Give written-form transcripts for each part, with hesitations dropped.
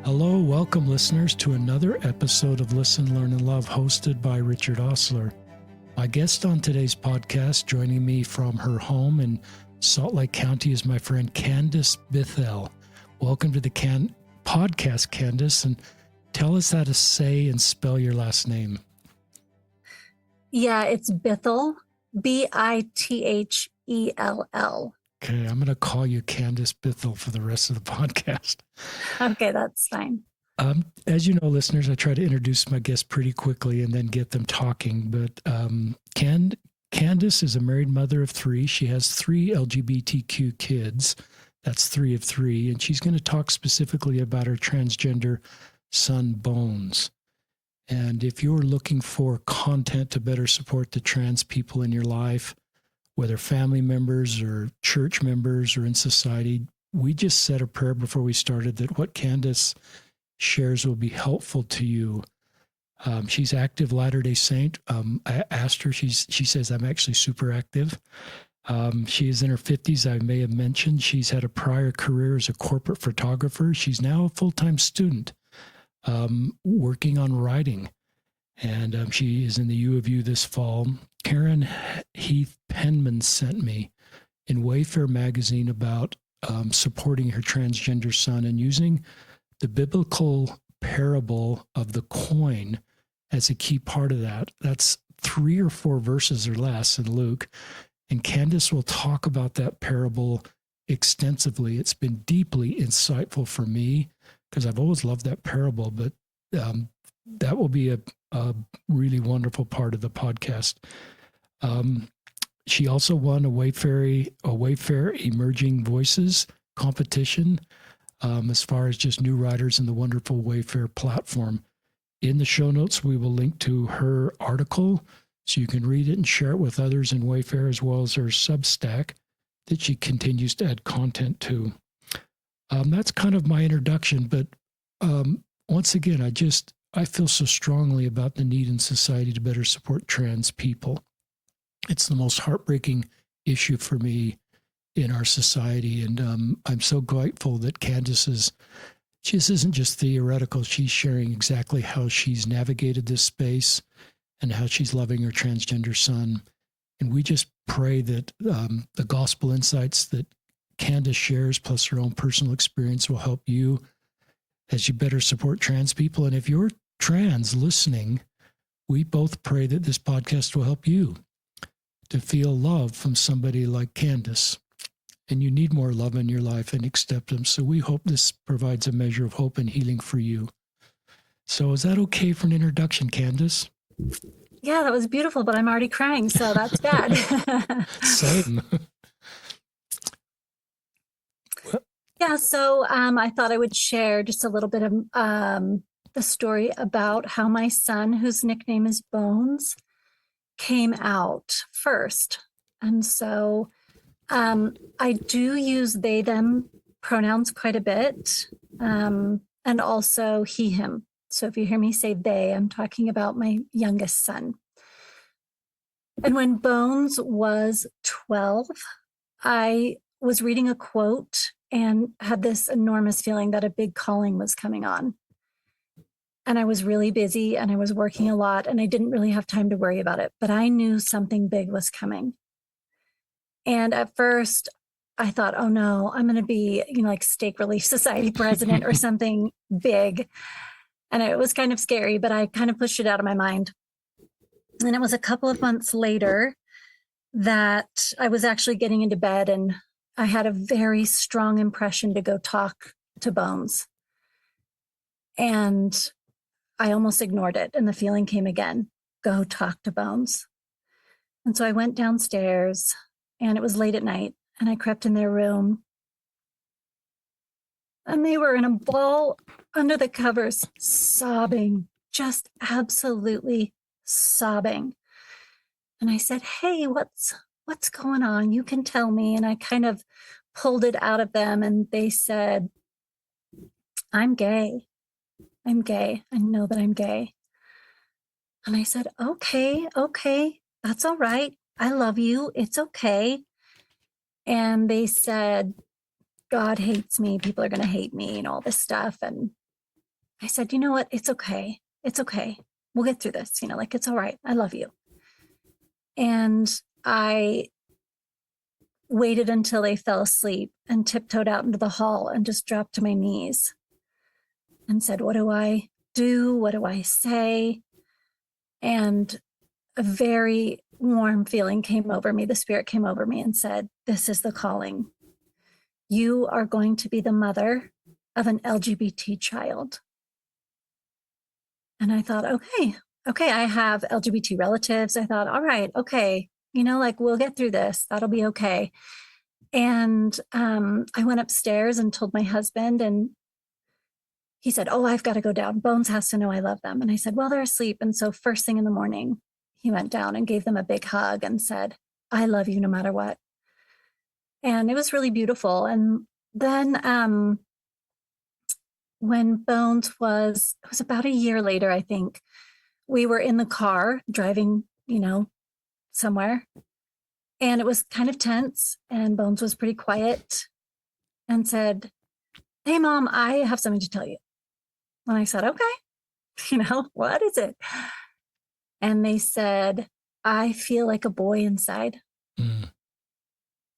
Hello, welcome listeners to another episode of Listen, Learn, and Love hosted by Richard Osler. My guest on today's podcast, joining me from her home in Salt Lake County, is my friend Candice Bithell. Welcome to the podcast, Candice, and tell us how to say and spell your last name. Yeah, it's Bithell, Bithell. Okay, I'm going to call you Candice Bithell for the rest of the podcast. Okay, that's fine. As you know, listeners, I try to introduce my guests pretty quickly and then get them talking. But Candice is a married mother of three. She has 3 LGBTQ kids. That's 3 of 3. And she's going to talk specifically about her transgender son, Bones. And if you're looking for content to better support the trans people in your life, whether family members or church members or in society, we just said a prayer before we started that what Candice shares will be helpful to you. She's active Latter-day Saint. I asked her, she says, I'm actually super active. She is in her 50s. I may have mentioned she's had a prior career as a corporate photographer. She's now a full-time student working on writing. And she is in the U of U this fall. Karen Heath Penman sent me in Wayfair magazine about supporting her transgender son and using the biblical parable of the coin as a key part of that. That's 3 or 4 verses or less in Luke. And Candice will talk about that parable extensively. It's been deeply insightful for me because I've always loved that parable, but that will be a really wonderful part of the podcast. She also won a Wayfair Emerging Voices competition as far as just new writers in the wonderful Wayfair platform. In the show notes, we will link to her article so you can read it and share it with others in Wayfair, as well as her Substack that she continues to add content to. That's kind of my introduction, but once again, I feel so strongly about the need in society to better support trans people. It's the most heartbreaking issue for me in our society. And I'm so grateful that Candice isn't just theoretical. She's sharing exactly how she's navigated this space and how she's loving her transgender son. And we just pray that the gospel insights that Candice shares, plus her own personal experience, will help you as you better support trans people. And if you're trans listening, we both pray that this podcast will help you to feel love from somebody like Candice. And you need more love in your life and acceptance. So we hope this provides a measure of hope and healing for you. So is that okay for an introduction, Candice? Yeah, that was beautiful, but I'm already crying, so that's bad. Same. Yeah, so I thought I would share just a little bit of the story about how my son, whose nickname is Bones, came out first. And so I do use they, them pronouns quite a bit, and also he, him. So if you hear me say they, I'm talking about my youngest son. And when Bones was 12, I was reading a quote and had this enormous feeling that a big calling was coming on. And I was really busy and I was working a lot and I didn't really have time to worry about it, but I knew something big was coming. And at first I thought, oh no, I'm going to be, like Stake Relief Society president or something big. And it was kind of scary, but I kind of pushed it out of my mind. And it was a couple of months later that I was actually getting into bed and I had a very strong impression to go talk to Bones. And I almost ignored it. And the feeling came again, go talk to Bones. And so I went downstairs and it was late at night and I crept in their room. And they were in a ball under the covers, sobbing, just absolutely sobbing. And I said, hey, what's going on? You can tell me. And I kind of pulled it out of them. And they said, I'm gay. I know that I'm gay. And I said, okay, that's all right. I love you. It's okay. And they said, God hates me. People are going to hate me and all this stuff. And I said, you know what? It's okay. It's okay. We'll get through this. Like, it's all right. I love you. And I waited until they fell asleep and tiptoed out into the hall and just dropped to my knees and said, what do I do? What do I say? And a very warm feeling came over me. The Spirit came over me and said, this is the calling. You are going to be the mother of an LGBT child. And I thought, okay, I have LGBT relatives. I thought, all right, okay, like we'll get through this. That'll be okay. And I went upstairs and told my husband, and he said, oh, I've got to go down. Bones has to know I love them. And I said, well, they're asleep. And so first thing in the morning, he went down and gave them a big hug and said, I love you no matter what. And it was really beautiful. And then when Bones it was about a year later, I think, we were in the car driving, somewhere. And it was kind of tense. And Bones was pretty quiet and said, hey, Mom, I have something to tell you. And I said, okay, what is it? And they said, I feel like a boy inside. Mm.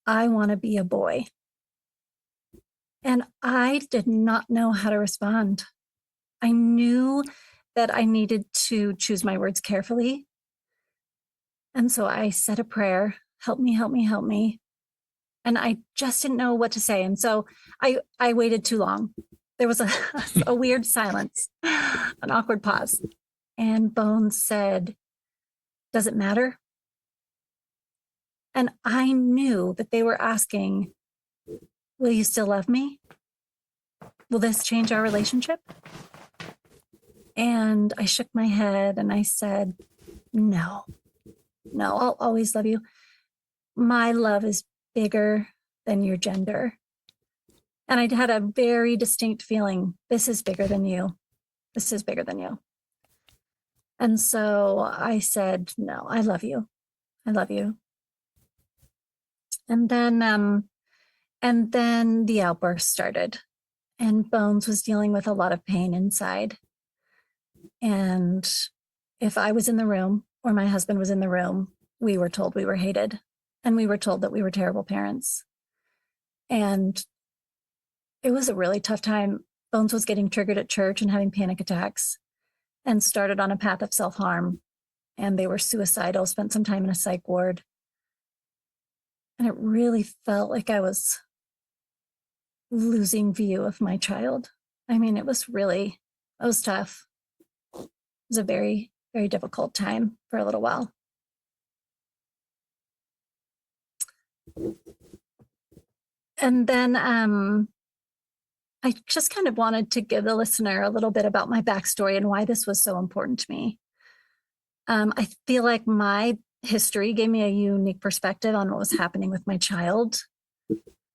I want to be a boy. And I did not know how to respond. I knew that I needed to choose my words carefully. And so I said a prayer, help me, help me, help me. And I just didn't know what to say. And so I waited too long. There was a weird silence, an awkward pause. And Bones said, does it matter? And I knew that they were asking, will you still love me? Will this change our relationship? And I shook my head and I said, no, I'll always love you. My love is bigger than your gender. And I had a very distinct feeling, this is bigger than you. This is bigger than you. And so I said, no, I love you. I love you. And then the outburst started, and Bones was dealing with a lot of pain inside. And if I was in the room or my husband was in the room, we were told we were hated, and we were told that we were terrible parents. And it was a really tough time. Bones was getting triggered at church and having panic attacks and started on a path of self-harm. And they were suicidal, spent some time in a psych ward. And it really felt like I was losing view of my child. I mean, it was tough. It was a very, very difficult time for a little while. And then I just kind of wanted to give the listener a little bit about my backstory and why this was so important to me. I feel like my history gave me a unique perspective on what was happening with my child,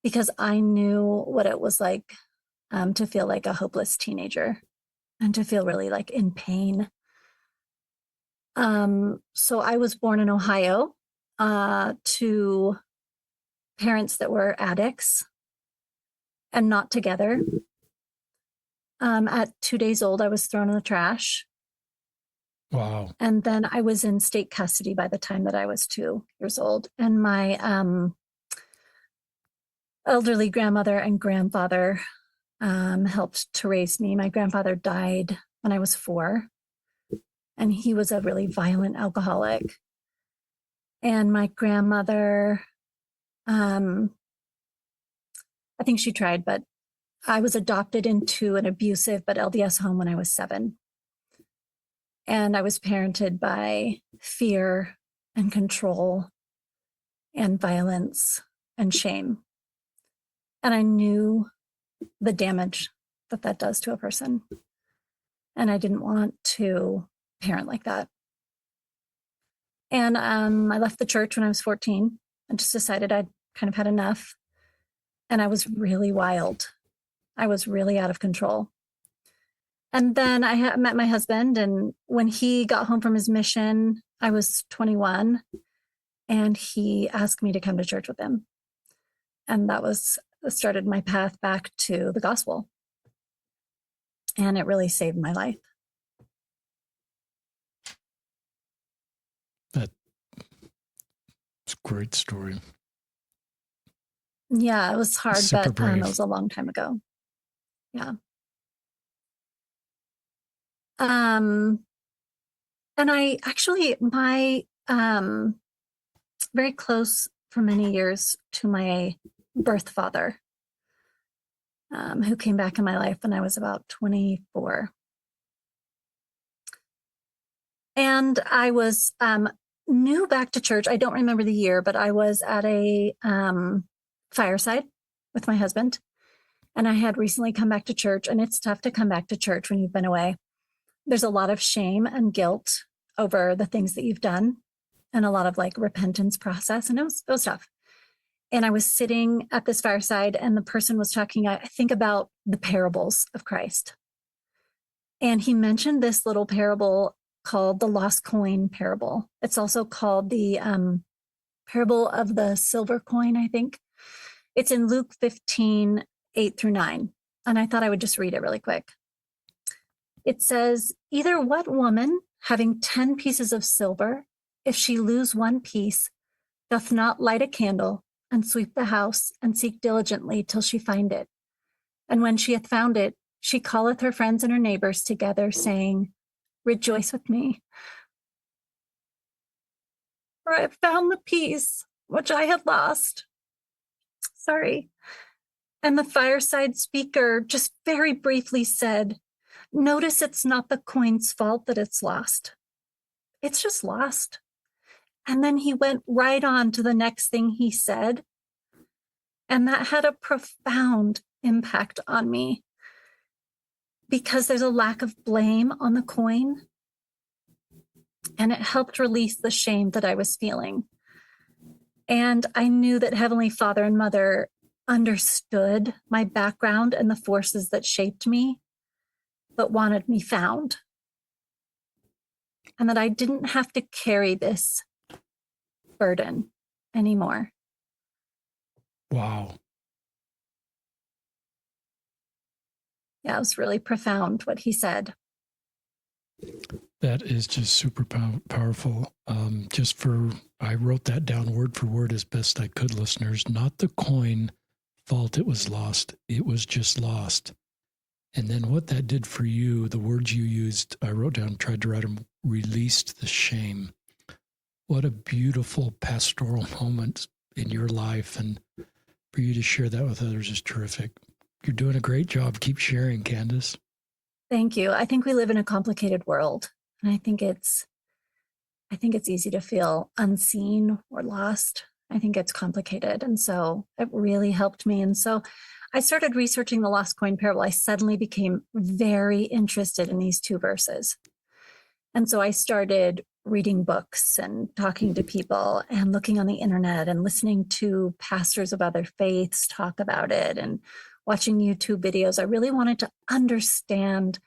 because I knew what it was like to feel like a hopeless teenager and to feel really like in pain. So I was born in Ohio to parents that were addicts and not together. At 2 days old, I was thrown in the trash. Wow. And then I was in state custody by the time that I was 2 years old. And my elderly grandmother and grandfather helped to raise me. My grandfather died when I was 4, and he was a really violent alcoholic. And my grandmother, I think she tried, but I was adopted into an abusive but LDS home when I was 7. And I was parented by fear and control and violence and shame. And I knew the damage that does to a person. And I didn't want to parent like that. And I left the church when I was 14 and just decided I'd kind of had enough. And I was really wild. I was really out of control. And then I met my husband, and when he got home from his mission, I was 21, and he asked me to come to church with him. And that started my path back to the gospel. And it really saved my life. That's a great story. Yeah, it was hard, Super but brave. it was a long time ago. Yeah. And I actually, my very close for many years to my birth father, who came back in my life when I was about 24. And I was new back to church. I don't remember the year, but I was at a fireside with my husband. And I had recently come back to church, and it's tough to come back to church when you've been away. There's a lot of shame and guilt over the things that you've done, and a lot of like repentance process. And it was tough. And I was sitting at this fireside, and the person was talking, I think, about the parables of Christ. And he mentioned this little parable called the lost coin parable. It's also called the parable of the silver coin, I think. It's in Luke 15, 8-9. And I thought I would just read it really quick. It says, either what woman, having 10 pieces of silver, if she lose one piece, doth not light a candle and sweep the house and seek diligently till she find it? And when she hath found it, she calleth her friends and her neighbors together, saying, rejoice with me, for I have found the piece which I had lost. Sorry. And the fireside speaker just very briefly said, notice it's not the coin's fault that it's lost. It's just lost. And then he went right on to the next thing he said. And that had a profound impact on me, because there's a lack of blame on the coin. And it helped release the shame that I was feeling. And I knew that Heavenly Father and Mother understood my background and the forces that shaped me, but wanted me found. And that I didn't have to carry this burden anymore. Wow. Yeah, it was really profound what he said. That is just super powerful. I wrote that down word for word as best I could, listeners. Not the coin fault it was lost. It was just lost. And then what that did for you, the words you used, I wrote down, tried to write them, released the shame. What a beautiful pastoral moment in your life. And for you to share that with others is terrific. You're doing a great job. Keep sharing, Candice. Thank you. I think we live in a complicated world. And I think it's easy to feel unseen or lost. I think it's complicated. And so it really helped me. And so I started researching the lost coin parable. I suddenly became very interested in these two verses. And so I started reading books and talking to people and looking on the internet and listening to pastors of other faiths talk about it and watching YouTube videos. I really wanted to understand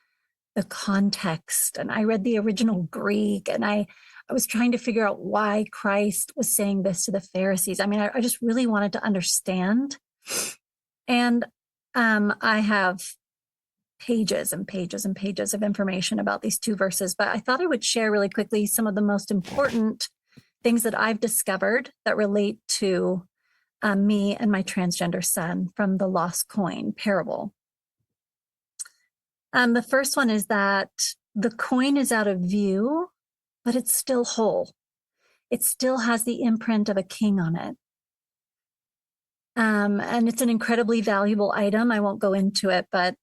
the context. And I read the original Greek, and I was trying to figure out why Christ was saying this to the Pharisees. I mean, I just really wanted to understand. And I have pages and pages and pages of information about these two verses, but I thought I would share really quickly some of the most important things that I've discovered that relate to me and my transgender son from the lost coin parable. The first one is that the coin is out of view, but it's still whole. It still has the imprint of a king on it. And it's an incredibly valuable item. I won't go into it, but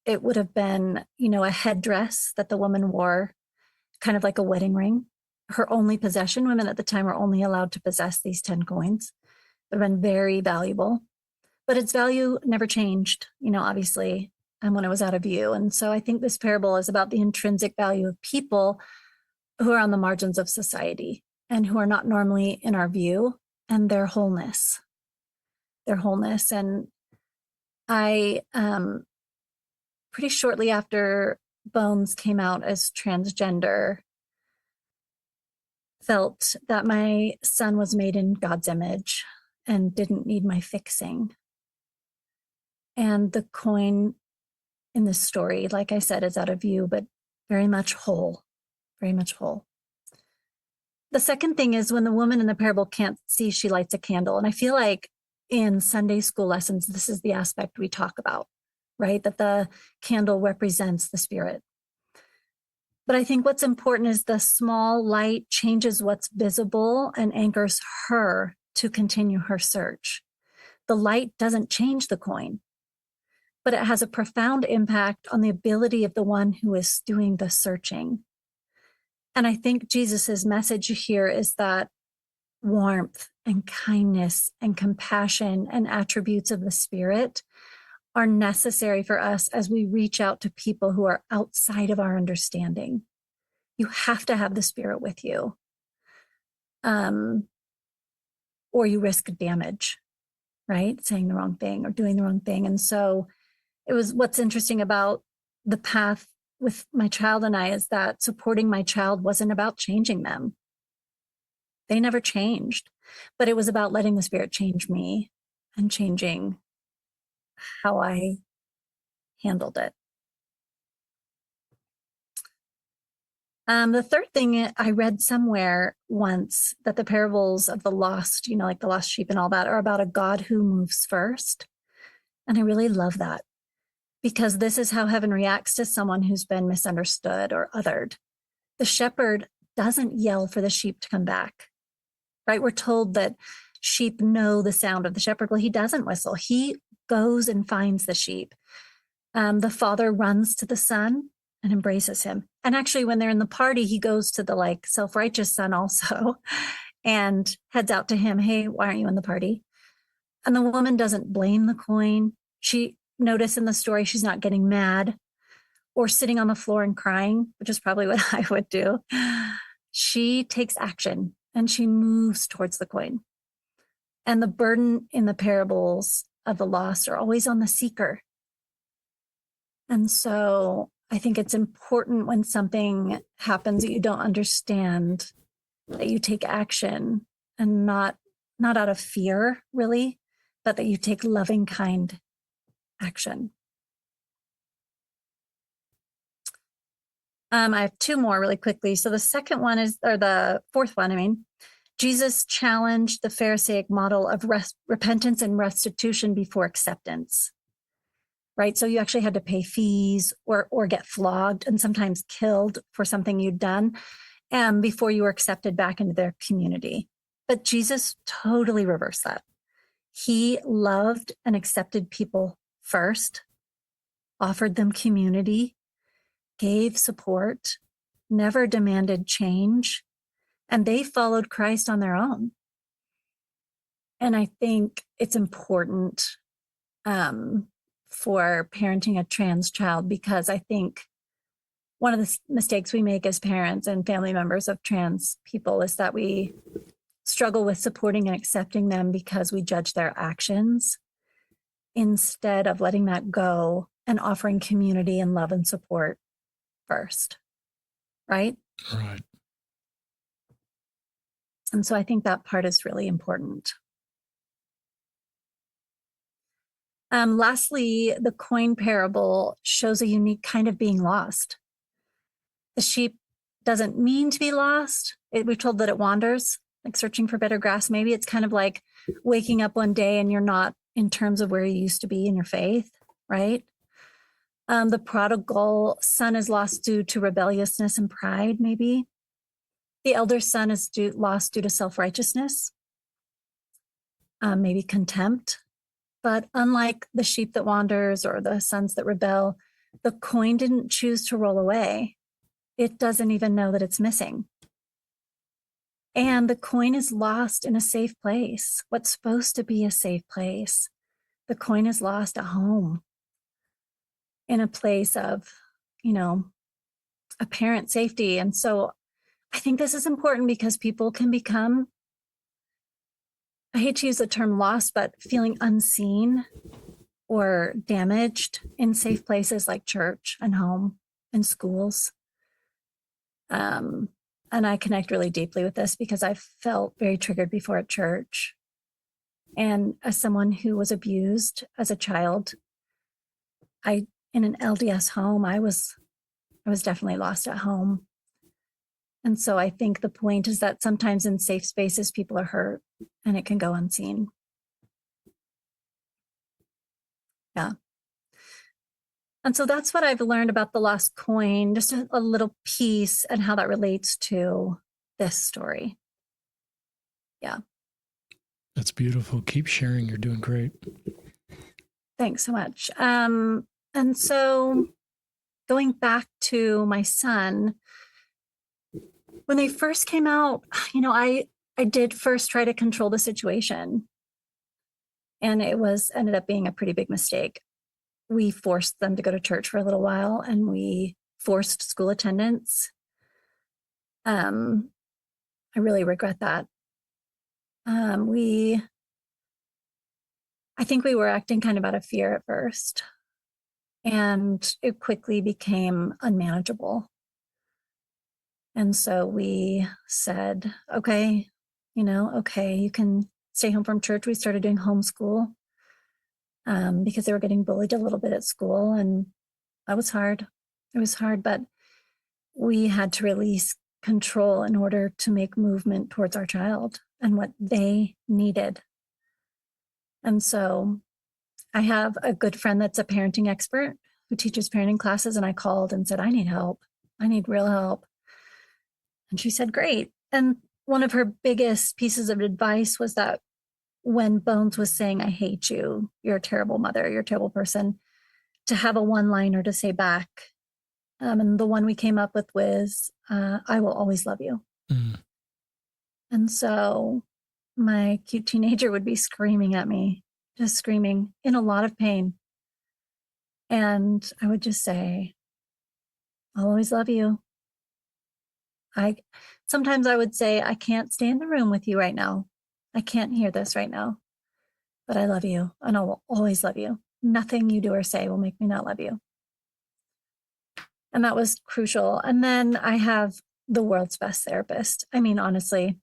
it would have been, a headdress that the woman wore, kind of like a wedding ring. Her only possession. Women at the time were only allowed to possess these 10 coins. It would have been very valuable, but its value never changed, obviously, when it was out of view. And so I think this parable is about the intrinsic value of people who are on the margins of society and who are not normally in our view, and their wholeness. And I, pretty shortly after Bones came out as transgender, felt that my son was made in God's image and didn't need my fixing. And the coin in this story, like I said, is out of view, but very much whole, very much whole. The second thing is when the woman in the parable can't see, she lights a candle. And I feel like in Sunday school lessons, this is the aspect we talk about, right? That the candle represents the Spirit. But I think what's important is the small light changes what's visible and anchors her to continue her search. The light doesn't change the coin, but it has a profound impact on the ability of the one who is doing the searching. And I think Jesus's message here is that warmth and kindness and compassion and attributes of the Spirit are necessary for us as we reach out to people who are outside of our understanding. You have to have the Spirit with you, or you risk damage, right? Saying the wrong thing or doing the wrong thing. And so it was what's interesting about the path with my child and I is that supporting my child wasn't about changing them. They never changed, but it was about letting the Spirit change me and changing how I handled it. The third thing I read somewhere once that the parables of the lost, like the lost sheep and all that, are about a God who moves first. And I really love that because this is how heaven reacts to someone who's been misunderstood or othered. The shepherd doesn't yell for the sheep to come back, right? We're told that sheep know the sound of the shepherd. Well, he doesn't whistle. He goes and finds the sheep. The father runs to the son and embraces him. And actually, when they're in the party, he goes to the self-righteous son also and heads out to him. Hey, why aren't you in the party? And the woman doesn't blame the coin. She notice in the story, she's not getting mad or sitting on the floor and crying, which is probably what I would do. She takes action and she moves towards the coin. And the burden in the parables of the lost are always on the seeker. And so I think it's important when something happens that you don't understand, that you take action and not out of fear, really, but that you take loving, kind action. I have two more really quickly. So the fourth one, Jesus challenged the Pharisaic model of repentance and restitution before acceptance, right? So you actually had to pay fees or get flogged and sometimes killed for something you'd done before you were accepted back into their community. But Jesus totally reversed that. He loved and accepted people first, offered them community, gave support, never demanded change, and they followed Christ on their own. And I think it's important for parenting a trans child, because I think one of the mistakes we make as parents and family members of trans people is that we struggle with supporting and accepting them because we judge their actions instead of letting that go and offering community and love and support first, right? Right. And so I think that part is really important. Lastly, the coin parable shows a unique kind of being lost. The sheep doesn't mean to be lost. We're told that it wanders, like searching for better grass. Maybe it's kind of like waking up one day and you're not in terms of where you used to be in your faith, right? The prodigal son is lost due to rebelliousness and pride, maybe. The elder son is lost due to self-righteousness, maybe contempt. But unlike the sheep that wanders or the sons that rebel, the coin didn't choose to roll away. It doesn't even know that it's missing. And the coin is lost in a safe place, what's supposed to be a safe place. The coin is lost at home, in a place of, apparent safety. And so I think this is important because people can become, I hate to use the term lost, but feeling unseen or damaged in safe places like church and home and schools. And I connect really deeply with this because I felt very triggered before at church. And as someone who was abused as a child, I in an LDS home. I was definitely lost at home. And so I think the point is that sometimes in safe spaces, people are hurt and it can go unseen. Yeah. And so that's what I've learned about the lost coin, just a little piece and how that relates to this story. Yeah. That's beautiful. Keep sharing. You're doing great. Thanks so much. And so going back to my son, when they first came out, I did first try to control the situation. And it ended up being a pretty big mistake. We forced them to go to church for a little while, and we forced school attendance. I really regret that. I think we were acting kind of out of fear at first, and it quickly became unmanageable. And so we said, okay, you can stay home from church. We started doing homeschool because they were getting bullied a little bit at school. And that was hard. It was hard, but we had to release control in order to make movement towards our child and what they needed. And so I have a good friend that's a parenting expert who teaches parenting classes. And I called and said, I need help. I need real help. And she said, great. And one of her biggest pieces of advice was that when Bones was saying, I hate you, you're a terrible mother, you're a terrible person, to have a one-liner to say back. And the one we came up with was, I will always love you. Mm. And so my cute teenager would be screaming at me, just screaming in a lot of pain. And I would just say, I'll always love you. Sometimes I would say, I can't stay in the room with you right now. I can't hear this right now, but I love you and I will always love you. Nothing you do or say will make me not love you. And that was crucial. And then I have the world's best therapist. I mean, honestly,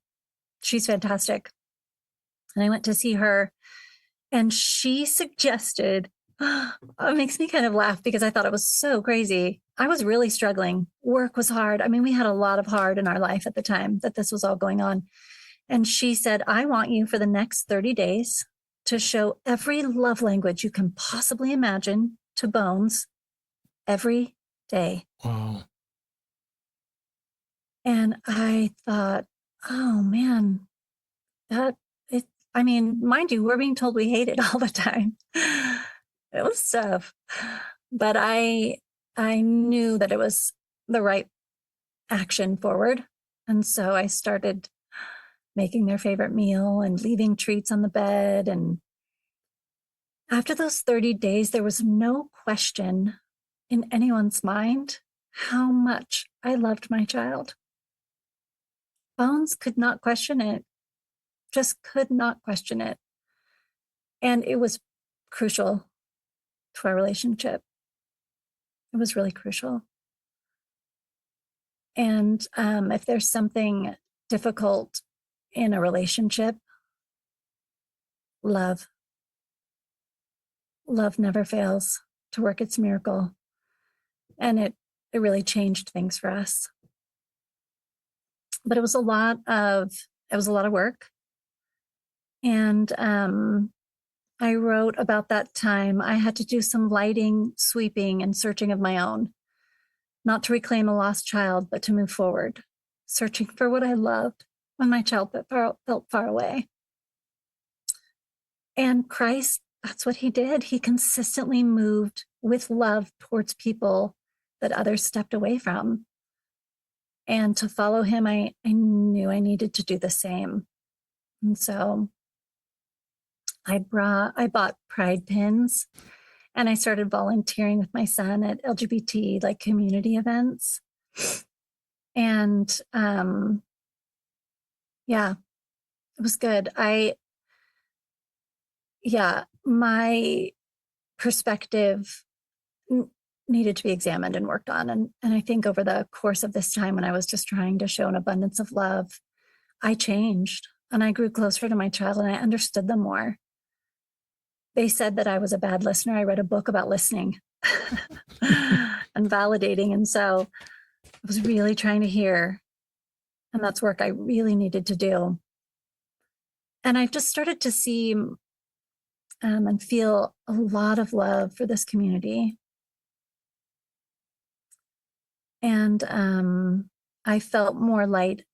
she's fantastic. And I went to see her and she suggested, it makes me kind of laugh because I thought it was so crazy. I was really struggling. Work was hard. I mean, we had a lot of hard in our life at the time that this was all going on. And she said, I want you for the next 30 days to show every love language you can possibly imagine to Bones every day. Wow. And I thought, oh man, mind you, we're being told we hate it all the time. It was tough. But I knew that it was the right action forward. And so I started making their favorite meal and leaving treats on the bed. And after those 30 days, there was no question in anyone's mind how much I loved my child. Bones could not question it, just could not question it. And it was crucial to our relationship. It was really crucial. And if there's something difficult in a relationship, love never fails to work its miracle. And it really changed things for us. But it was a lot of work. And I wrote about that time. I had to do some lighting, sweeping, and searching of my own, not to reclaim a lost child, but to move forward, searching for what I loved when my child felt far away. And Christ, that's what he did. He consistently moved with love towards people that others stepped away from. And to follow him, I knew I needed to do the same. And so I bought pride pins and I started volunteering with my son at LGBT community events. And yeah, it was good. My perspective needed to be examined and worked on. And I think over the course of this time when I was just trying to show an abundance of love, I changed and I grew closer to my child and I understood them more. They said that I was a bad listener. I read a book about listening and validating. And so I was really trying to hear. And that's work I really needed to do. And I've just started to see and feel a lot of love for this community. And I felt more light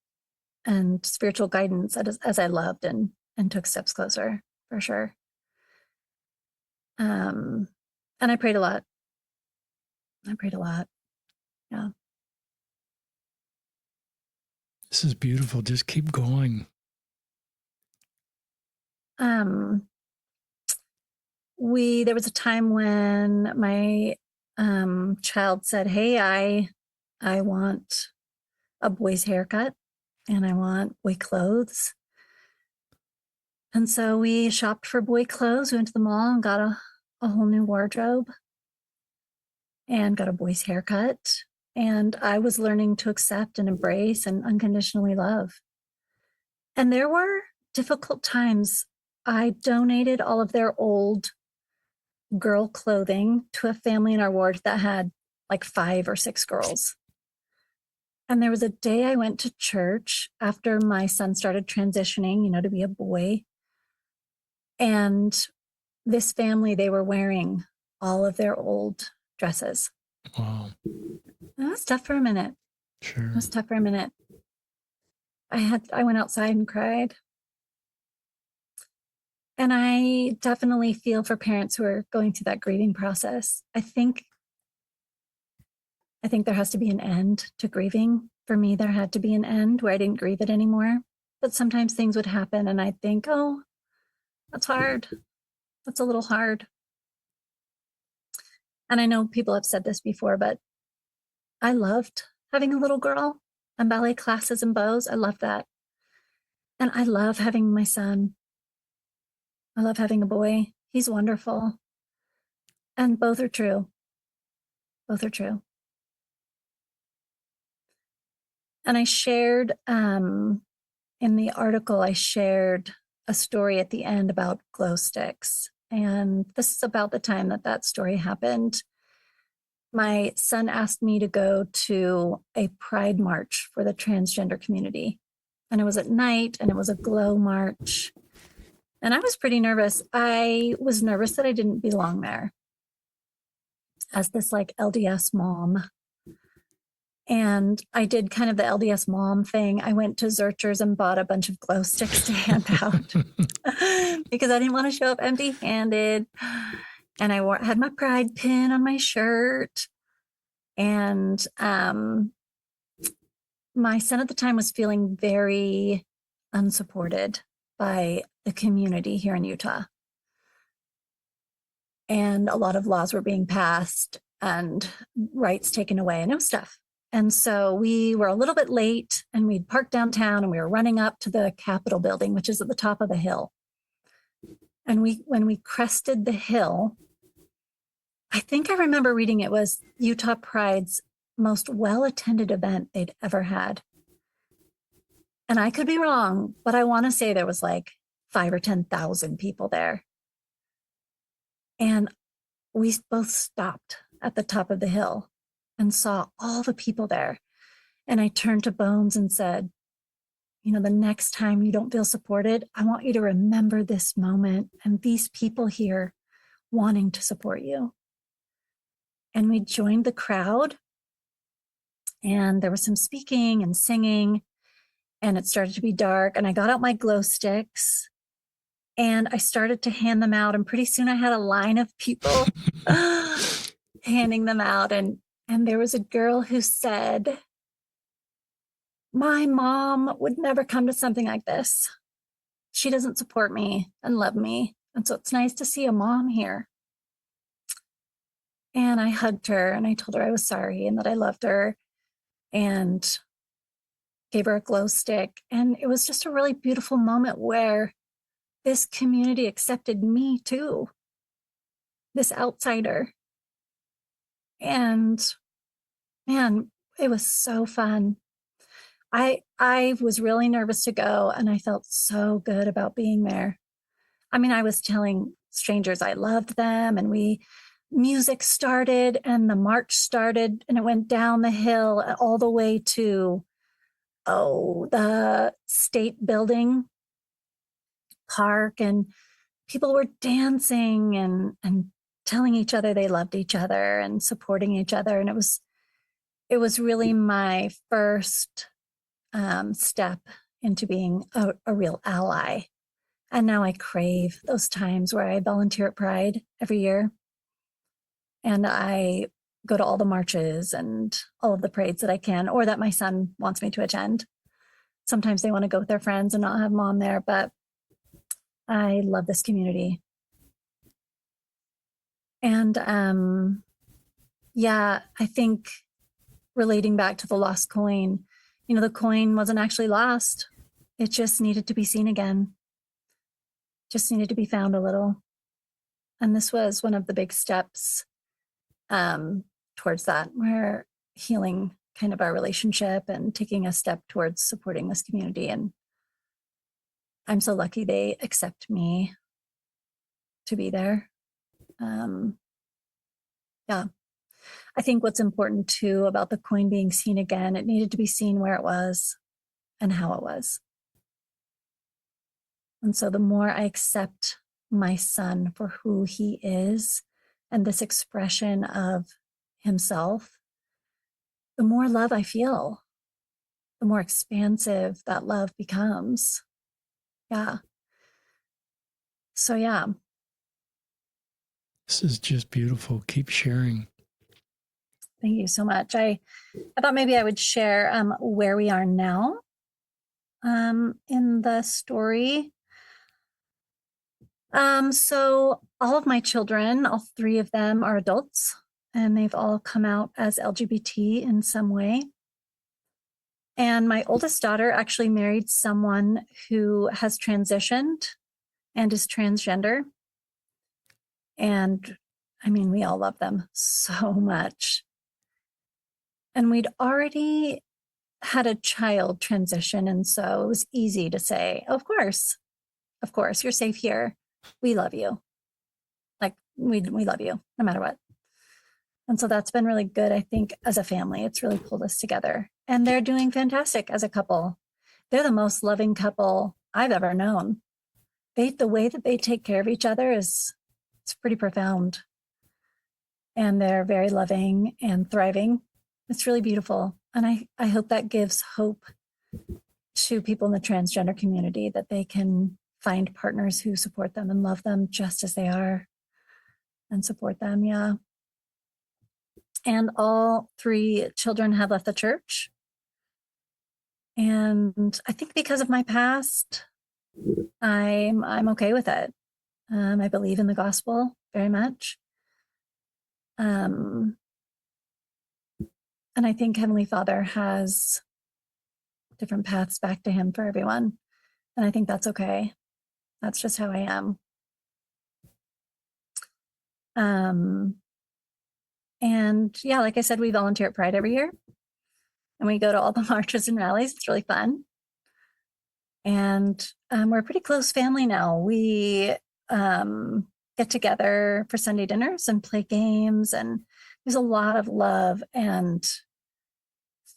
and spiritual guidance as I loved and took steps closer, for sure. And I prayed a lot. Yeah. This is beautiful. Just keep going. There was a time when my child said, "Hey, I want a boy's haircut and I want boy clothes." And so we shopped for boy clothes. We went to the mall and got a whole new wardrobe and got a boy's haircut. And I was learning to accept and embrace and unconditionally love. And there were difficult times. I donated all of their old girl clothing to a family in our ward that had like 5 or 6 girls. And there was a day I went to church after my son started transitioning, to be a boy. And this family, they were wearing all of their old dresses. Wow. That was tough for a minute. Sure. It was tough for a minute. I went outside and cried. And I definitely feel for parents who are going through that grieving process. I think there has to be an end to grieving. For me, there had to be an end where I didn't grieve it anymore. But sometimes things would happen and I'd think, oh, that's hard. That's a little hard. And I know people have said this before, but I loved having a little girl and ballet classes and bows. I love that. And I love having my son. I love having a boy. He's wonderful. And both are true. Both are true. And I shared, in the article, I shared a story at the end about glow sticks. And this is about the time that story happened. My son asked me to go to a pride march for the transgender community. And it was at night and it was a glow march. And I was pretty nervous. I was nervous that I didn't belong there as this like LDS mom. And I did kind of the LDS mom thing. I went to Zurcher's and bought a bunch of glow sticks to hand out because I didn't want to show up empty-handed. And I had my pride pin on my shirt. And my son at the time was feeling very unsupported by the community here in Utah. And a lot of laws were being passed and rights taken away, and it was tough. And so we were a little bit late and we'd parked downtown and we were running up to the Capitol building, which is at the top of the hill. And when we crested the hill, I think I remember reading it was Utah Pride's most well-attended event they'd ever had. And I could be wrong, but I want to say there was like 5,000 or 10,000 people there. And we both stopped at the top of the hill and saw all the people there. And I turned to Bones and said, the next time you don't feel supported, I want you to remember this moment and these people here wanting to support you. And we joined the crowd and there was some speaking and singing and it started to be dark and I got out my glow sticks and I started to hand them out. And pretty soon I had a line of people handing them out. And there was a girl who said, my mom would never come to something like this. She doesn't support me and love me. And so it's nice to see a mom here. And I hugged her and I told her I was sorry and that I loved her and gave her a glow stick. And it was just a really beautiful moment where this community accepted me too, this outsider. And man, it was so fun. I was really nervous to go and I felt so good about being there. I mean, I was telling strangers I loved them and we music started and the march started, and it went down the hill all the way to, the state building park, and people were dancing and telling each other they loved each other and supporting each other. And it was really my first step into being a real ally. And now I crave those times where I volunteer at Pride every year. And I go to all the marches and all of the parades that I can, or that my son wants me to attend. Sometimes they want to go with their friends and not have mom there, but I love this community. And I think relating back to the lost coin, the coin wasn't actually lost. It just needed to be seen again. Just needed to be found a little. And this was one of the big steps towards that, where healing kind of our relationship and taking a step towards supporting this community. And I'm so lucky they accept me to be there. I think what's important too about the coin being seen again, it needed to be seen where it was and how it was. And so the more I accept my son for who he is and this expression of himself, the more love I feel, the more expansive that love becomes. Yeah. So, yeah. This is just beautiful. Keep sharing. Thank you so much. I thought maybe I would share where we are now in the story. So all of my children, all three of them are adults, and they've all come out as LGBT in some way. And my oldest daughter actually married someone who has transitioned and is transgender. And I mean, we all love them so much. And we'd already had a child transition. And so it was easy to say, of course, you're safe here. We love you. Like we love you no matter what. And so that's been really good. I think as a family, it's really pulled us together, and they're doing fantastic as a couple. They're the most loving couple I've ever known. The way that they take care of each other it's pretty profound. And they're very loving and thriving. It's really beautiful. And I hope that gives hope to people in the transgender community, that they can find partners who support them and love them just as they are and support them. Yeah. And all three children have left the church. And I think because of my past, I'm okay with it. I believe in the gospel very much. And I think Heavenly Father has different paths back to him for everyone. And I think that's okay. That's just how I am. And yeah, like I said, we volunteer at Pride every year. And we go to all the marches and rallies. It's really fun. And we're a pretty close family now. We get together for Sunday dinners and play games. And there's a lot of love and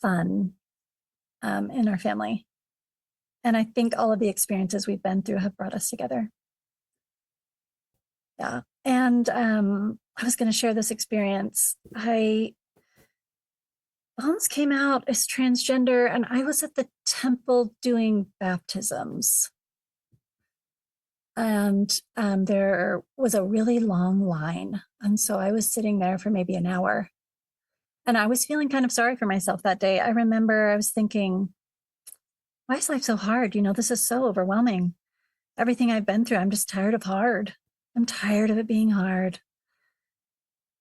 fun in our family. And I think all of the experiences we've been through have brought us together. Yeah. And I was going to share this experience. Bones came out as transgender, and I was at the temple doing baptisms. And there was a really long line. And so I was sitting there for maybe an hour. And I was feeling kind of sorry for myself that day. I remember I was thinking, why is life so hard? This is so overwhelming. Everything I've been through, I'm just tired of hard. I'm tired of it being hard.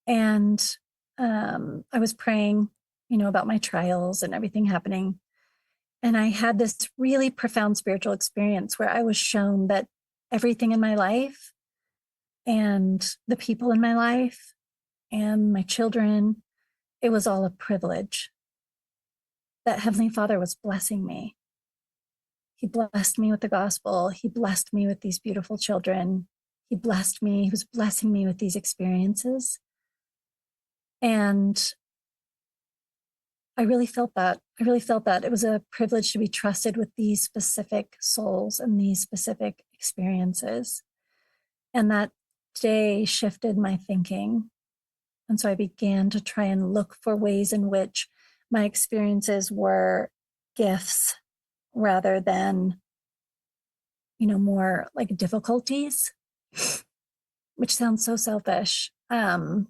And I was praying, about my trials and everything happening. And I had this really profound spiritual experience where I was shown that everything in my life and the people in my life and my children, it was all a privilege. That Heavenly Father was blessing me. He blessed me with the gospel. He blessed me with these beautiful children. He was blessing me with these experiences. And I really felt that. I really felt that it was a privilege to be trusted with these specific souls and these specific experiences. And that day shifted my thinking. And so I began to try and look for ways in which my experiences were gifts rather than, more like difficulties, which sounds so selfish. And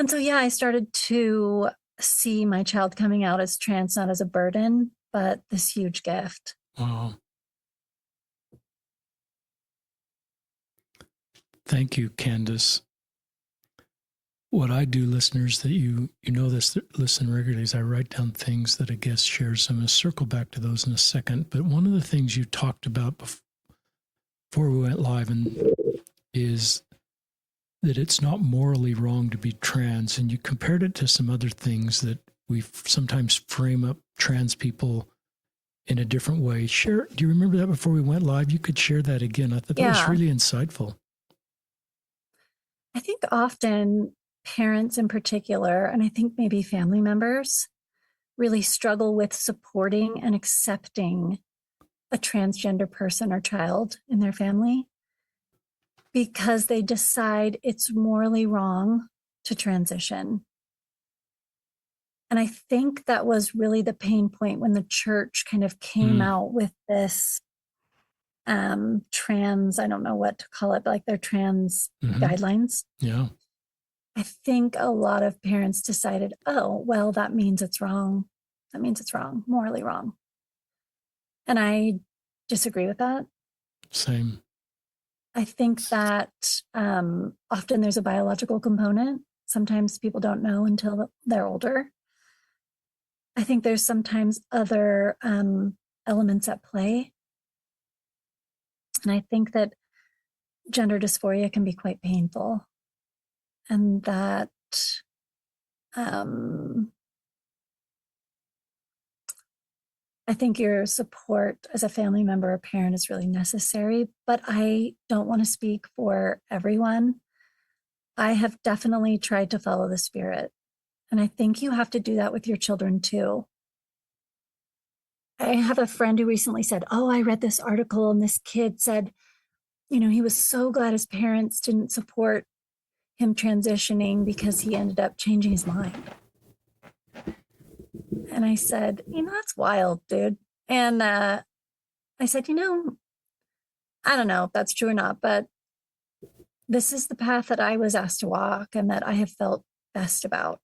so, yeah, I started to see my child coming out as trans, not as a burden, but this huge gift. Wow. Thank you, Candice. What I do, listeners, that you know this, listen regularly, is I write down things that a guest shares. I'm going to circle back to those in a second. But one of the things you talked about before we went live is that it's not morally wrong to be trans. And you compared it to some other things that we sometimes frame up trans people in a different way. Do you remember that before we went live? You could share that again. I thought that was really insightful. I think often parents in particular, and I think maybe family members, really struggle with supporting and accepting a transgender person or child in their family because they decide it's morally wrong to transition. And I think that was really the pain point when the church kind of came out with this trans, I don't know what to call it, but like their trans guidelines. Yeah. I think a lot of parents decided, oh, well, that means it's wrong. That means it's wrong, morally wrong. And I disagree with that. Same. I think that often there's a biological component. Sometimes people don't know until they're older. I think there's sometimes other elements at play. And I think that gender dysphoria can be quite painful. And that I think your support as a family member or parent is really necessary, but I don't want to speak for everyone. I have definitely tried to follow the spirit, and I think you have to do that with your children too. I have a friend who recently said, oh, I read this article and this kid said, he was so glad his parents didn't support him transitioning because he ended up changing his mind. And I said, that's wild, dude. And I said, I don't know if that's true or not, but this is the path that I was asked to walk and that I have felt best about.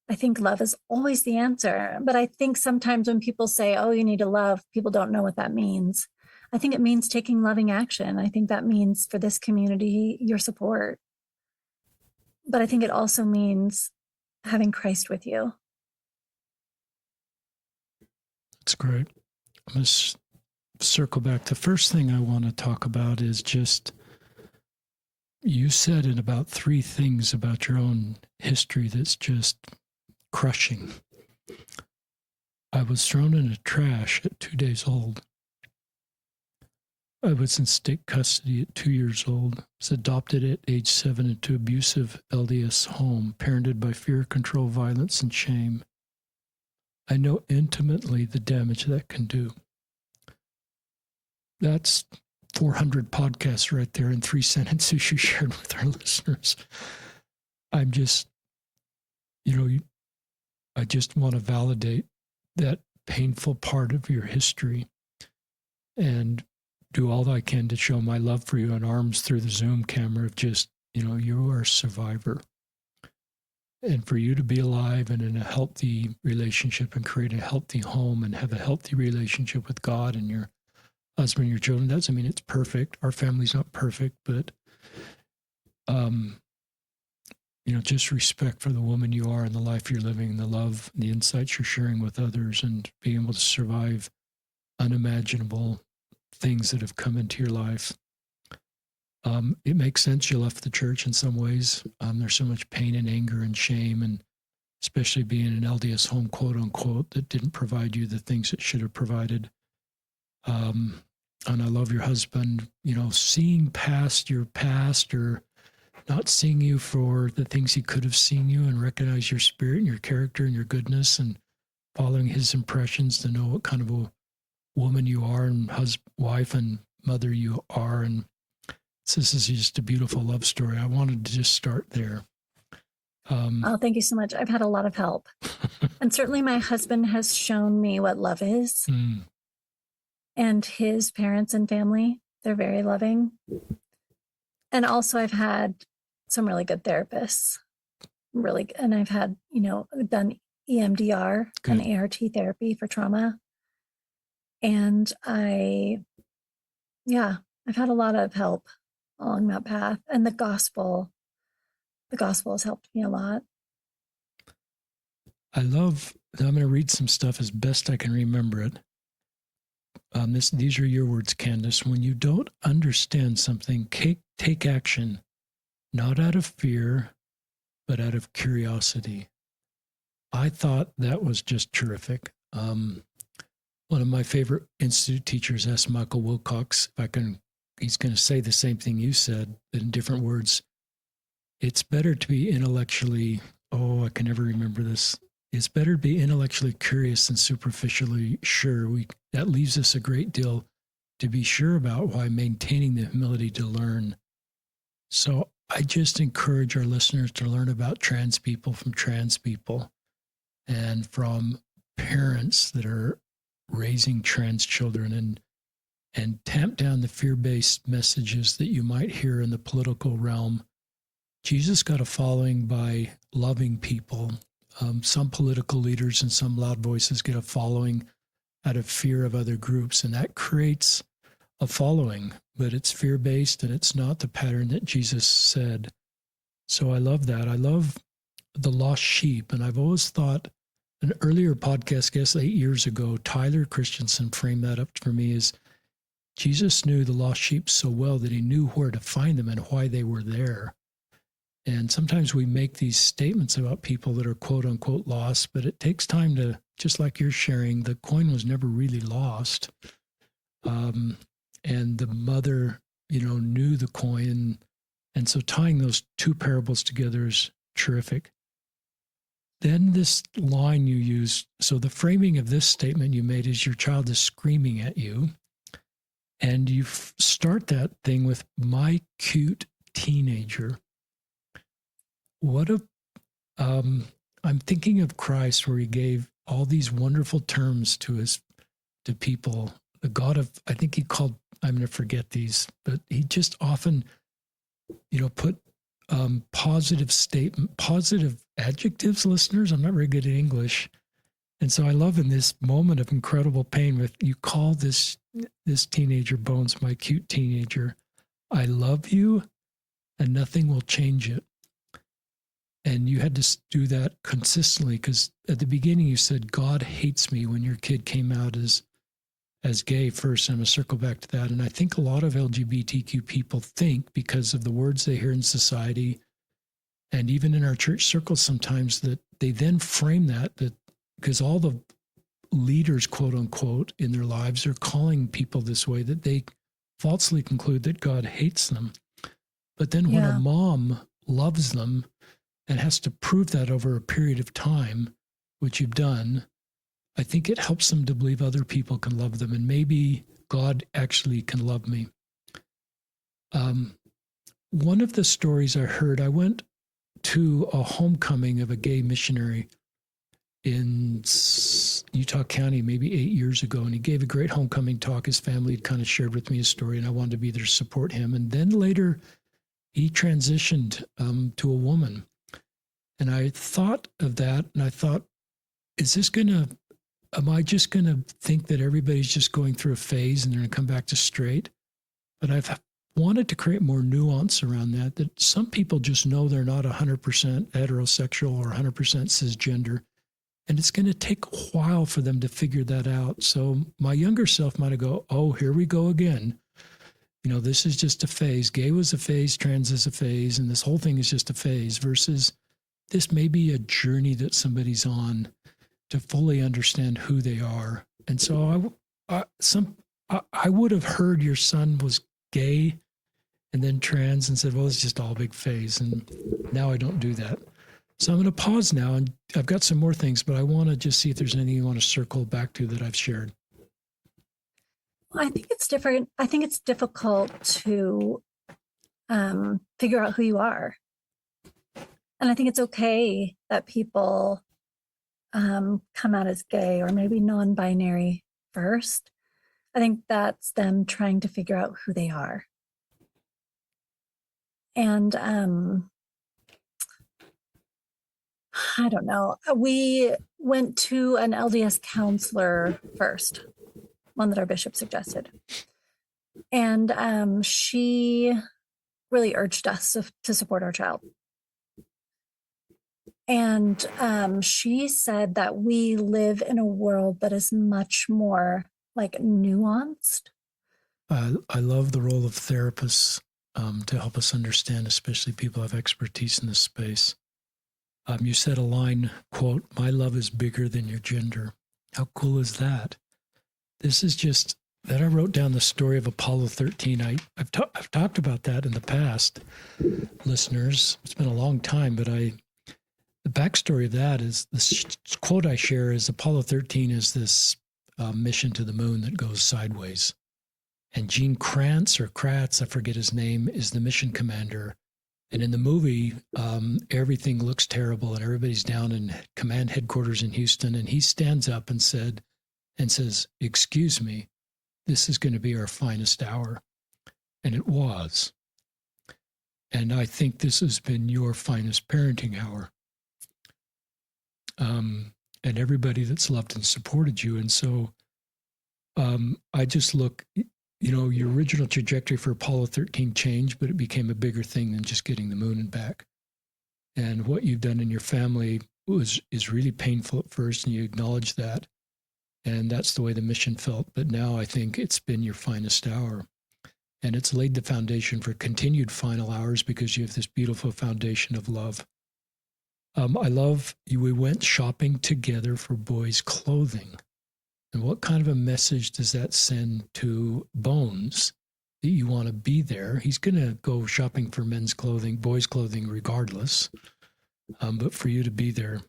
I think love is always the answer. But I think sometimes when people say, oh, you need to love, people don't know what that means. I think it means taking loving action. I think that means for this community, your support. But I think it also means having Christ with you. That's great. I'm going to circle back. The first thing I want to talk about is just, you said in about 3 things about your own history that's just crushing. I was thrown in the trash at 2 days old. I was in state custody at 2 years old, was adopted at age 7 into abusive LDS home, parented by fear, control, violence, and shame. I know intimately the damage that can do. That's 400 podcasts right there in 3 sentences you shared with our listeners. I'm just, I just want to validate that painful part of your history and do all that I can to show my love for you and arms through the Zoom camera of just, you are a survivor. And for you to be alive and in a healthy relationship and create a healthy home and have a healthy relationship with God and your husband and your children, doesn't mean it's perfect. Our family's not perfect, but, just respect for the woman you are and the life you're living, the love, the insights you're sharing with others, and being able to survive unimaginable things that have come into your life. It makes sense you left the church in some ways. There's so much pain and anger and shame, and especially being an LDS home, quote unquote, that didn't provide you the things it should have provided. And I love your husband, seeing past your past or not seeing you for the things he could have seen you, and recognize your spirit and your character and your goodness, and following his impressions to know what kind of a woman you are and wife and mother you are. And this is just a beautiful love story. I wanted to just start there. Oh, thank you so much. I've had a lot of help. And certainly my husband has shown me what love is. And his parents and family, they're very loving. And also I've had some really good therapists. And I've had, done EMDR and ART therapy for trauma. And I've had a lot of help along that path. And the gospel has helped me a lot. I'm going to read some stuff as best I can remember it. These are your words, Candice. When you don't understand something, take action, not out of fear, but out of curiosity. I thought that was just terrific. One of my favorite Institute teachers asked Michael Wilcox he's going to say the same thing you said, but in different words. It's better to be intellectually, I can never remember this. It's better to be intellectually curious than superficially sure. That leaves us a great deal to be sure about, while maintaining the humility to learn. So I just encourage our listeners to learn about trans people from trans people, and from parents that are raising trans children, and tamp down the fear-based messages that you might hear in the political realm. Jesus got a following by loving people. Some political leaders and some loud voices get a following out of fear of other groups, and that creates a following, but it's fear-based, and it's not the pattern that Jesus said. So I love that. I love the lost sheep, and I've always thought, an earlier podcast guest 8 years ago, Tyler Christensen, framed that up for me as Jesus knew the lost sheep so well that he knew where to find them and why they were there. And sometimes we make these statements about people that are quote unquote lost, but it takes time to, just like you're sharing, the coin was never really lost. And the mother, knew the coin. And so tying those two parables together is terrific. Then this line you used, so the framing of this statement you made is your child is screaming at you. And you start that thing with my cute teenager. I'm thinking of Christ, where he gave all these wonderful terms to people. The God of, I think he called, I'm going to forget these, but he just often, put positive adjectives, listeners. I'm not very good at English. And so I love, in this moment of incredible pain, you call this teenager, Bones, my cute teenager. I love you, and nothing will change it. And you had to do that consistently, because at the beginning you said, God hates me, when your kid came out as gay first. I'm going to circle back to that. And I think a lot of LGBTQ people think, because of the words they hear in society, and even in our church circles sometimes, that they then frame that because all the leaders, quote unquote, in their lives are calling people this way, that they falsely conclude that God hates them. But then when a mom loves them and has to prove that over a period of time, which you've done, I think it helps them to believe other people can love them, and maybe God actually can love me. One of the stories I heard, I went to a homecoming of a gay missionary in Utah County maybe 8 years ago, and he gave a great homecoming talk. His family had kind of shared with me his story, and I wanted to be there to support him. And then later, he transitioned to a woman. And I thought of that, and I thought, am I just going to think that everybody's just going through a phase and they're going to come back to straight? But I've wanted to create more nuance around that some people just know they're not 100% heterosexual or 100% cisgender. And it's going to take a while for them to figure that out. So my younger self might go, oh, here we go again. This is just a phase. Gay was a phase, trans is a phase, and this whole thing is just a phase, versus this may be a journey that somebody's on to fully understand who they are. And so I would have heard your son was gay and then trans and said, well, it's just all a big phase. And now I don't do that. So I'm going to pause now, and I've got some more things, but I want to just see if there's anything you want to circle back to that I've shared. I think it's different. I think it's difficult to figure out who you are. And I think it's okay that people come out as gay or maybe non-binary first. I think that's them trying to figure out who they are. And I don't know. We went to an LDS counselor first, one that our bishop suggested. And she really urged us to support our child. And she said that we live in a world that is much more like nuanced. I love the role of therapists to help us understand, especially people who have expertise in this space. You said a line, quote, "My love is bigger than your gender." How cool is that? This is just that I wrote down the story of Apollo 13. I've talked about that in the past, listeners. It's been a long time, but the backstory of that is this quote I share is Apollo 13 is this mission to the moon that goes sideways. And Gene Kratz, I forget his name, is the mission commander. And in the movie, everything looks terrible and everybody's down in command headquarters in Houston. And he stands up and says, "Excuse me, this is going to be our finest hour." And it was. And I think this has been your finest parenting hour. And everybody that's loved and supported you. And so I just look, your original trajectory for Apollo 13 changed, but it became a bigger thing than just getting the moon and back. And what you've done in your family is really painful at first, and you acknowledge that. And that's the way the mission felt. But now I think it's been your finest hour. And it's laid the foundation for continued final hours because you have this beautiful foundation of love. I love we went shopping together for boys' clothing. And what kind of a message does that send to Bones that you want to be there? He's going to go shopping for men's clothing, boys' clothing regardless, but for you to be there.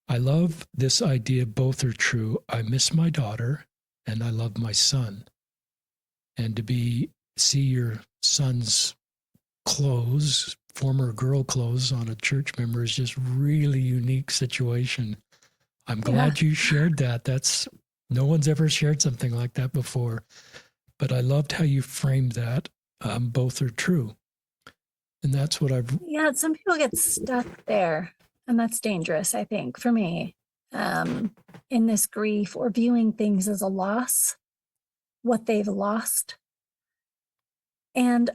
I love this idea. Both are true. I miss my daughter and I love my son. And to see your son's clothes, former girl clothes on a church member is just really unique situation. I'm glad you shared that. No one's ever shared something like that before, but I loved how you framed that. Both are true. And that's what some people get stuck there, and that's dangerous, I think, for me, in this grief or viewing things as a loss, what they've lost. And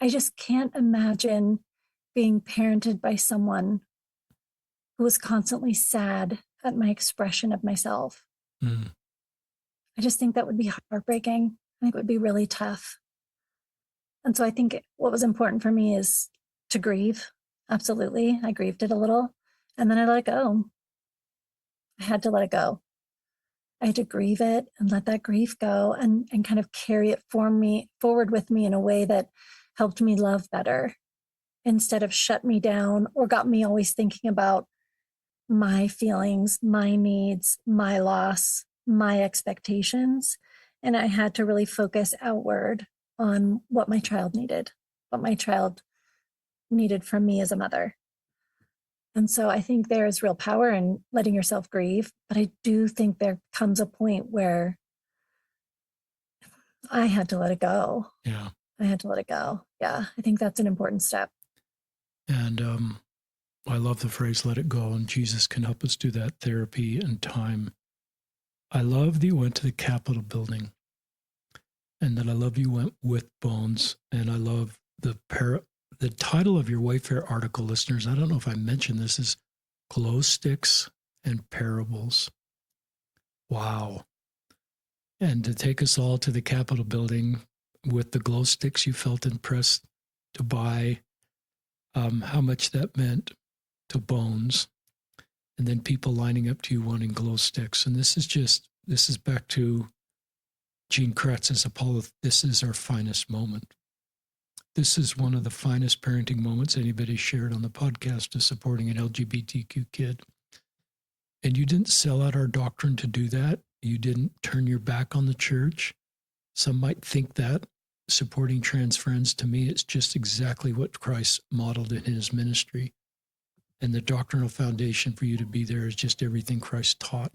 I just can't imagine being parented by someone who was constantly sad at my expression of myself. I just think that would be heartbreaking. I think it would be really tough. And so I think what was important for me is to grieve. Absolutely. I grieved it a little, and then I let it go. I had to let it go. I had to grieve it and let that grief go and kind of carry it forward with me in a way that helped me love better instead of shut me down or got me always thinking about my feelings, my needs, my loss, my expectations. And I had to really focus outward on what my child needed from me as a mother. And so I think there is real power in letting yourself grieve, but I do think there comes a point where I had to let it go. Yeah. I had to let it go. Yeah. I think that's an important step. And I love the phrase, let it go. And Jesus can help us do that, therapy and time. I love that you went to the Capitol building, and that I love you went with Bones. And I love the title of your Wayfair article, listeners. I don't know if I mentioned this, is Glow Sticks and Parables. Wow. And to take us all to the Capitol building with the glow sticks you felt impressed to buy, how much that meant to Bones, and then people lining up to you wanting glow sticks. And this is back to Gene Kratz says, Apollo, this is our finest moment. This is one of the finest parenting moments anybody shared on the podcast, is supporting an LGBTQ kid. And you didn't sell out our doctrine to do that. You didn't turn your back on the church. Some might think that. Supporting trans friends, to me, it's just exactly what Christ modeled in his ministry. And the doctrinal foundation for you to be there is just everything Christ taught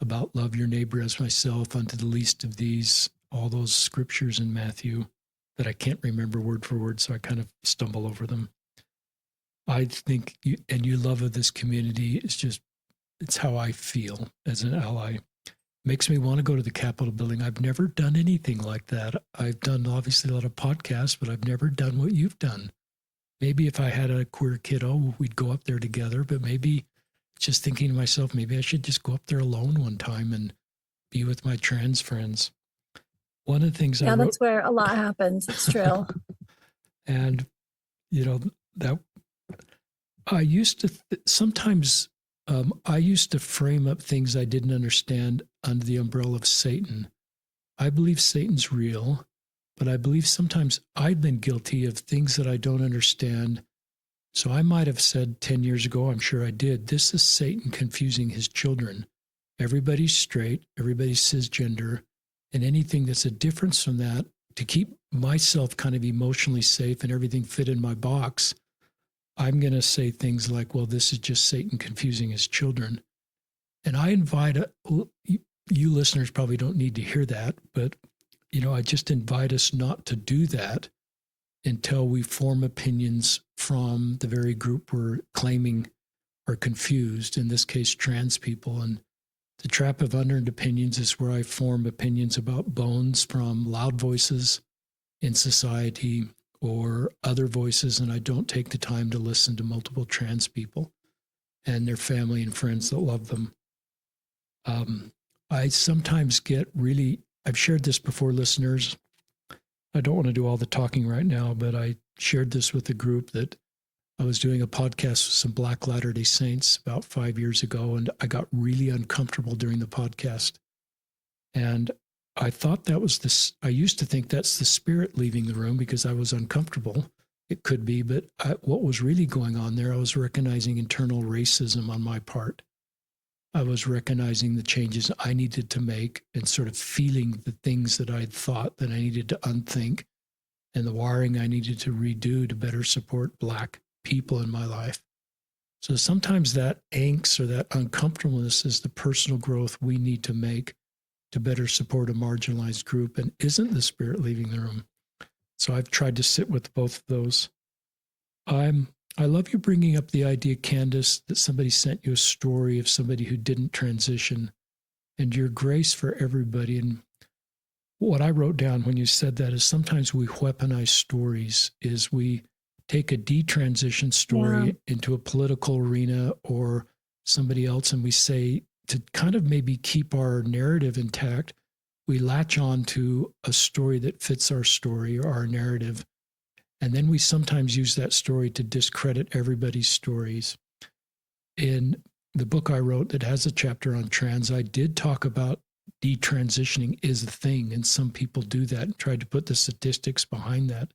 about love your neighbor as myself, unto the least of these, all those scriptures in Matthew that I can't remember word for word, so I kind of stumble over them. I think your love of this community is just, it's how I feel as an ally. Makes me want to go to the Capitol building. I've never done anything like that. I've done obviously a lot of podcasts, but I've never done what you've done. Maybe if I had a queer kiddo, we'd go up there together, but maybe just thinking to myself, maybe I should just go up there alone one time and be with my trans friends. One of the things yeah, that's where a lot happens. It's true. And, that I used to, sometimes I used to frame up things I didn't understand under the umbrella of Satan. I believe Satan's real, but I believe sometimes I've been guilty of things that I don't understand. So I might have said 10 years ago, I'm sure I did, this is Satan confusing his children. Everybody's straight, everybody's cisgender, and anything that's a difference from that, to keep myself kind of emotionally safe and everything fit in my box, I'm going to say things like, well, this is just Satan confusing his children. And I invite, you listeners probably don't need to hear that, but, I just invite us not to do that until we form opinions from the very group we're claiming are confused, in this case, trans people. And the trap of unearned opinions is where I form opinions about bones from loud voices in society or other voices, and I don't take the time to listen to multiple trans people and their family and friends that love them. I sometimes get really, I've shared this before, listeners. I don't want to do all the talking right now, but I shared this with a group that I was doing a podcast with some Black Latter-day Saints about 5 years ago, and I got really uncomfortable during the podcast. And I thought that was this, I used to think that's the spirit leaving the room because I was uncomfortable. It could be, but what was really going on there, I was recognizing internal racism on my part. I was recognizing the changes I needed to make and sort of feeling the things that I'd thought that I needed to unthink and the wiring I needed to redo to better support Black people in my life. So sometimes that angst or that uncomfortableness is the personal growth we need to make to better support a marginalized group, and isn't the spirit leaving the room. So I've tried to sit with both of those. I love you bringing up the idea, Candice, that somebody sent you a story of somebody who didn't transition, and your grace for everybody. And what I wrote down when you said that is sometimes we weaponize stories, is we take a detransition story into a political arena or somebody else, and we say, to kind of maybe keep our narrative intact, we latch on to a story that fits our story or our narrative. And then we sometimes use that story to discredit everybody's stories. In the book I wrote that has a chapter on trans, I did talk about detransitioning is a thing, and some people do that, and tried to put the statistics behind that.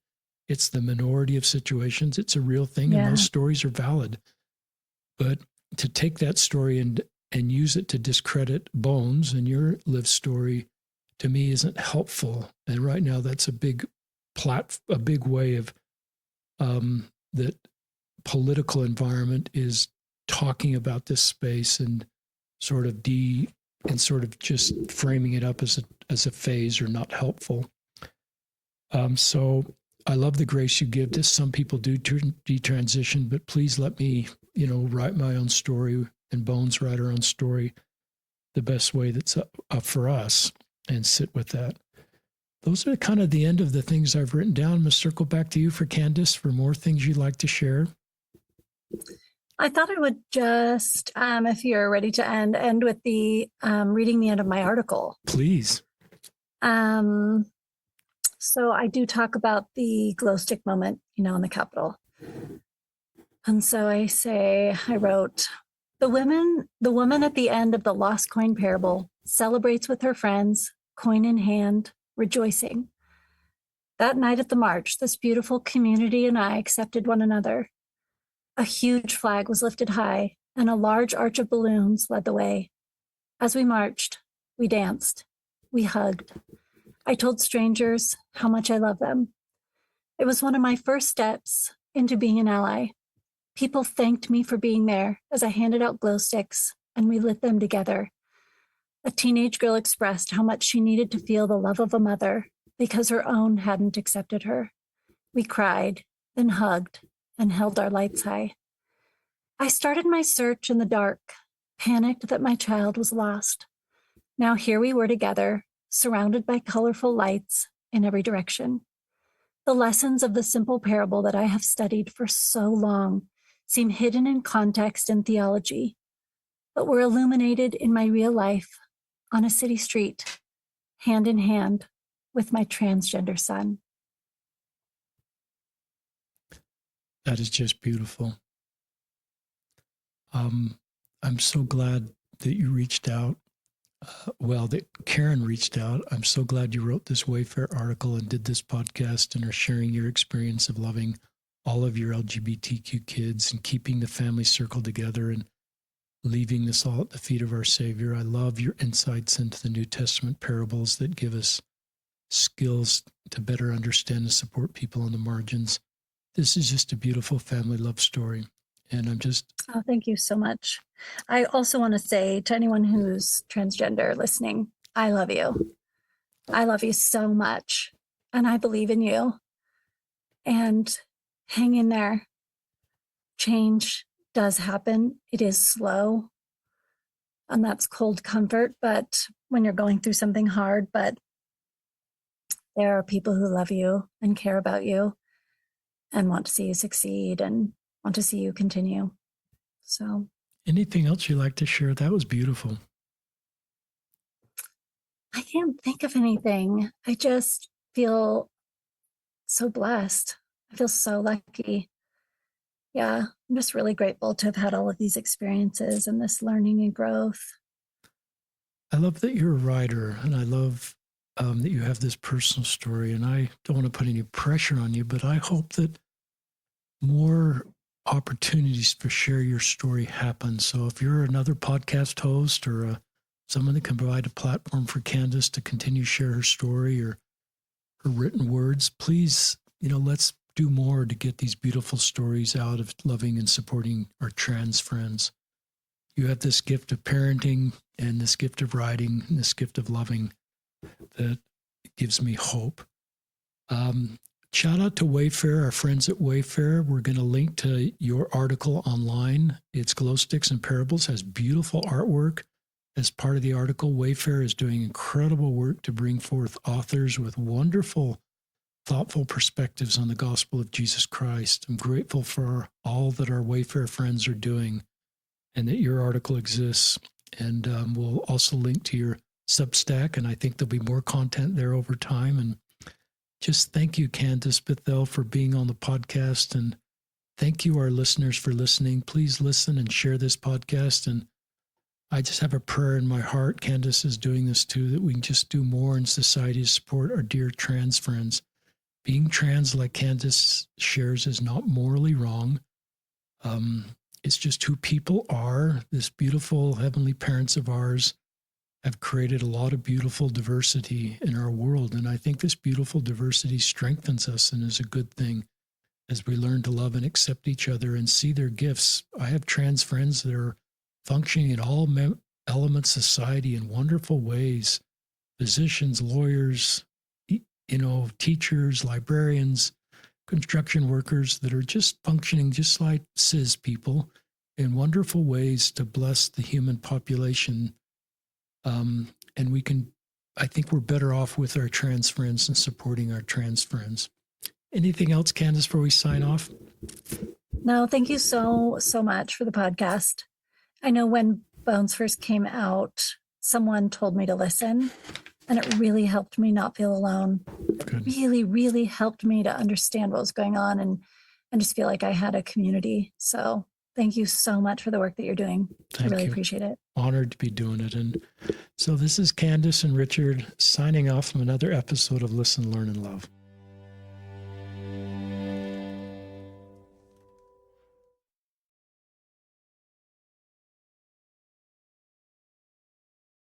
It's the minority of situations. It's a real thing, and those stories are valid. But to take that story and use it to discredit Bones and your live story, to me, isn't helpful. And right now, that's a big way of that political environment is talking about this space and sort of just framing it up as a phase or not helpful. So I love the grace you give to some people do detransition, but please let me, write my own story, and Bones write her own story the best way that's up for us, and sit with that. Those are kind of the end of the things I've written down. I'm going to circle back to you for Candice for more things you'd like to share. I thought I would just, if you're ready to end with the reading the end of my article. Please. So I do talk about the glow stick moment, in the Capitol. And so I wrote, the woman at the end of the lost coin parable celebrates with her friends, coin in hand, rejoicing. That night at the march, this beautiful community and I accepted one another. A huge flag was lifted high, and a large arch of balloons led the way. As we marched, we danced, we hugged. I told strangers how much I love them. It was one of my first steps into being an ally. People thanked me for being there as I handed out glow sticks and we lit them together. A teenage girl expressed how much she needed to feel the love of a mother because her own hadn't accepted her. We cried, then hugged, and held our lights high. I started my search in the dark, panicked that my child was lost. Now here we were together, surrounded by colorful lights in every direction. The lessons of the simple parable that I have studied for so long seem hidden in context and theology, but were illuminated in my real life on a city street, hand in hand with my transgender son. That is just beautiful. I'm so glad that you reached out. That Karen reached out. I'm so glad you wrote this Wayfair article and did this podcast and are sharing your experience of loving all of your LGBTQ kids and keeping the family circle together and leaving this all at the feet of our Savior. I love your insights into the New Testament parables that give us skills to better understand and support people on the margins. This is just a beautiful family love story. And I'm just... Oh, thank you so much. I also want to say to anyone who's transgender listening, I love you. I love you so much. And I believe in you. And hang in there. Change does happen. It is slow. And that's cold comfort. But when you're going through something hard, but there are people who love you and care about you and want to see you succeed and want to see you continue. So, anything else you'd like to share? That was beautiful. I can't think of anything. I just feel so blessed. I feel so lucky. Yeah, I'm just really grateful to have had all of these experiences and this learning and growth. I love that you're a writer, and I love that you have this personal story, and I don't want to put any pressure on you, but I hope that more opportunities to share your story happen. So if you're another podcast host or someone that can provide a platform for Candice to continue to share her story or her written words, please, let's do more to get these beautiful stories out of loving and supporting our trans friends. You have this gift of parenting and this gift of writing and this gift of loving that gives me hope. Shout out to Wayfair, our friends at Wayfair. We're going to link to your article online. It's Glow Sticks and Parables, has beautiful artwork. As part of the article, Wayfair is doing incredible work to bring forth authors with wonderful, thoughtful perspectives on the gospel of Jesus Christ. I'm grateful for all that our Wayfair friends are doing and that your article exists. And we'll also link to your Substack, and I think there'll be more content there over time. And just thank you, Candice Bithell, for being on the podcast. And thank you, our listeners, for listening. Please listen and share this podcast. And I just have a prayer in my heart. Candice is doing this too, that we can just do more in society to support our dear trans friends. Being trans, like Candice shares, is not morally wrong. It's just who people are. This beautiful heavenly parents of ours have created a lot of beautiful diversity in our world. And I think this beautiful diversity strengthens us and is a good thing as we learn to love and accept each other and see their gifts. I have trans friends that are functioning in all elements of society in wonderful ways. Physicians, lawyers, teachers, librarians, construction workers that are just functioning just like cis people in wonderful ways to bless the human population. And I think we're better off with our trans friends and supporting our trans friends. Anything else, Candice, before we sign off? No, thank you so much for the podcast. I know when Bones first came out, someone told me to listen, and it really helped me not feel alone. Good. Really, really helped me to understand what was going on and just feel like I had a community. So Thank you so much for the work that you're doing. Thank I really you. appreciate it. Honored to be doing it. And so this is Candice and Richard signing off from another episode of Listen, Learn, and Love.